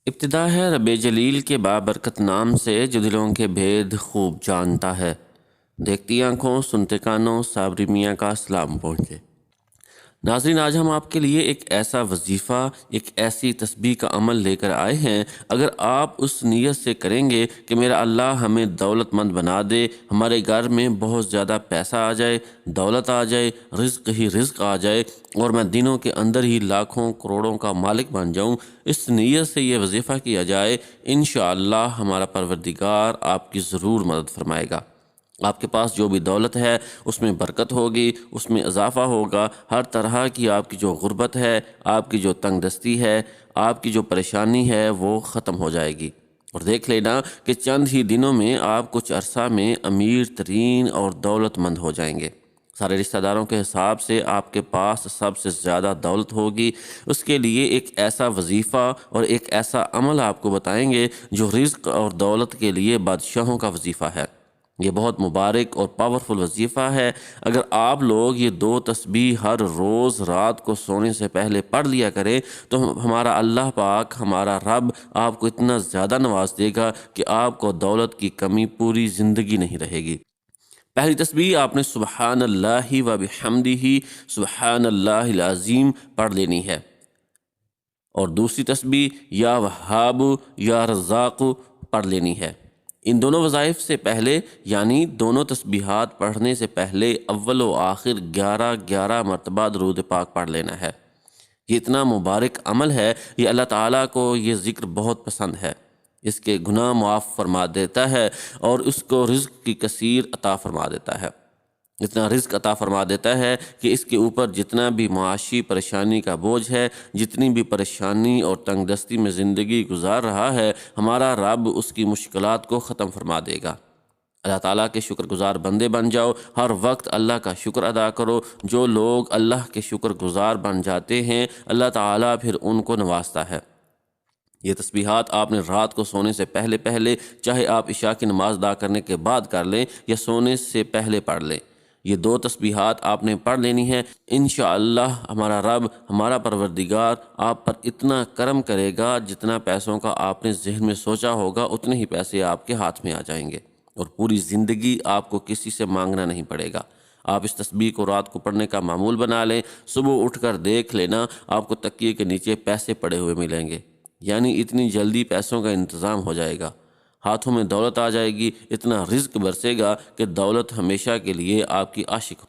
ابتدا ہے رب جلیل کے بابرکت نام سے جو دلوں کے بھید خوب جانتا ہے۔ دیکھتی آنکھوں سنتے کانوں صابری میاں کا سلام پہنچے۔ ناظرین، آج ہم آپ کے لیے ایک ایسا وظیفہ، ایک ایسی تسبیح کا عمل لے کر آئے ہیں۔ اگر آپ اس نیت سے کریں گے کہ میرا اللہ ہمیں دولت مند بنا دے، ہمارے گھر میں بہت زیادہ پیسہ آ جائے، دولت آ جائے، رزق ہی رزق آ جائے، اور میں دنوں کے اندر ہی لاکھوں کروڑوں کا مالک بن جاؤں، اس نیت سے یہ وظیفہ کیا جائے، انشاءاللہ ہمارا پروردگار آپ کی ضرور مدد فرمائے گا۔ آپ کے پاس جو بھی دولت ہے اس میں برکت ہوگی، اس میں اضافہ ہوگا، ہر طرح کی آپ کی جو غربت ہے، آپ کی جو تنگ دستی ہے، آپ کی جو پریشانی ہے وہ ختم ہو جائے گی۔ اور دیکھ لینا کہ چند ہی دنوں میں آپ کچھ عرصہ میں امیر ترین اور دولت مند ہو جائیں گے۔ سارے رشتہ داروں کے حساب سے آپ کے پاس سب سے زیادہ دولت ہوگی۔ اس کے لیے ایک ایسا وظیفہ اور ایک ایسا عمل آپ کو بتائیں گے جو رزق اور دولت کے لیے بادشاہوں کا وظیفہ ہے۔ یہ بہت مبارک اور پاورفل وظیفہ ہے۔ اگر آپ لوگ یہ 2 تسبیح ہر روز رات کو سونے سے پہلے پڑھ لیا کریں تو ہمارا اللہ پاک، ہمارا رب آپ کو اتنا زیادہ نواز دے گا کہ آپ کو دولت کی کمی پوری زندگی نہیں رہے گی۔ پہلی تسبیح آپ نے سبحان اللہ و بحمدہ سبحان اللہ العظیم پڑھ لینی ہے، اور دوسری تسبیح یا وہاب یا رزاق پڑھ لینی ہے۔ ان دونوں وظائف سے پہلے، یعنی دونوں تسبیحات پڑھنے سے پہلے، اول و آخر 11 مرتبہ درود پاک پڑھ لینا ہے۔ یہ اتنا مبارک عمل ہے، یہ اللہ تعالیٰ کو یہ ذکر بہت پسند ہے۔ اس کے گناہ معاف فرما دیتا ہے اور اس کو رزق کی کثیر عطا فرما دیتا ہے۔ اتنا رزق عطا فرما دیتا ہے کہ اس کے اوپر جتنا بھی معاشی پریشانی کا بوجھ ہے، جتنی بھی پریشانی اور تنگ دستی میں زندگی گزار رہا ہے، ہمارا رب اس کی مشکلات کو ختم فرما دے گا۔ اللہ تعالیٰ کے شکر گزار بندے بن جاؤ، ہر وقت اللہ کا شکر ادا کرو۔ جو لوگ اللہ کے شکر گزار بن جاتے ہیں، اللہ تعالیٰ پھر ان کو نوازتا ہے۔ یہ تسبیحات آپ نے رات کو سونے سے پہلے چاہے آپ عشاء کی نماز ادا کرنے کے بعد کر لیں یا سونے سے پہلے پڑھ لیں، یہ 2 تسبیحات آپ نے پڑھ لینی ہے۔ انشاءاللہ ہمارا رب، ہمارا پروردگار آپ پر اتنا کرم کرے گا، جتنا پیسوں کا آپ نے ذہن میں سوچا ہوگا اتنے ہی پیسے آپ کے ہاتھ میں آ جائیں گے، اور پوری زندگی آپ کو کسی سے مانگنا نہیں پڑے گا۔ آپ اس تسبیح کو رات کو پڑھنے کا معمول بنا لیں۔ صبح اٹھ کر دیکھ لینا آپ کو تکیے کے نیچے پیسے پڑے ہوئے ملیں گے، یعنی اتنی جلدی پیسوں کا انتظام ہو جائے گا، ہاتھوں میں دولت آ جائے گی، اتنا رزق برسے گا کہ دولت ہمیشہ کے لیے آپ کی عاشق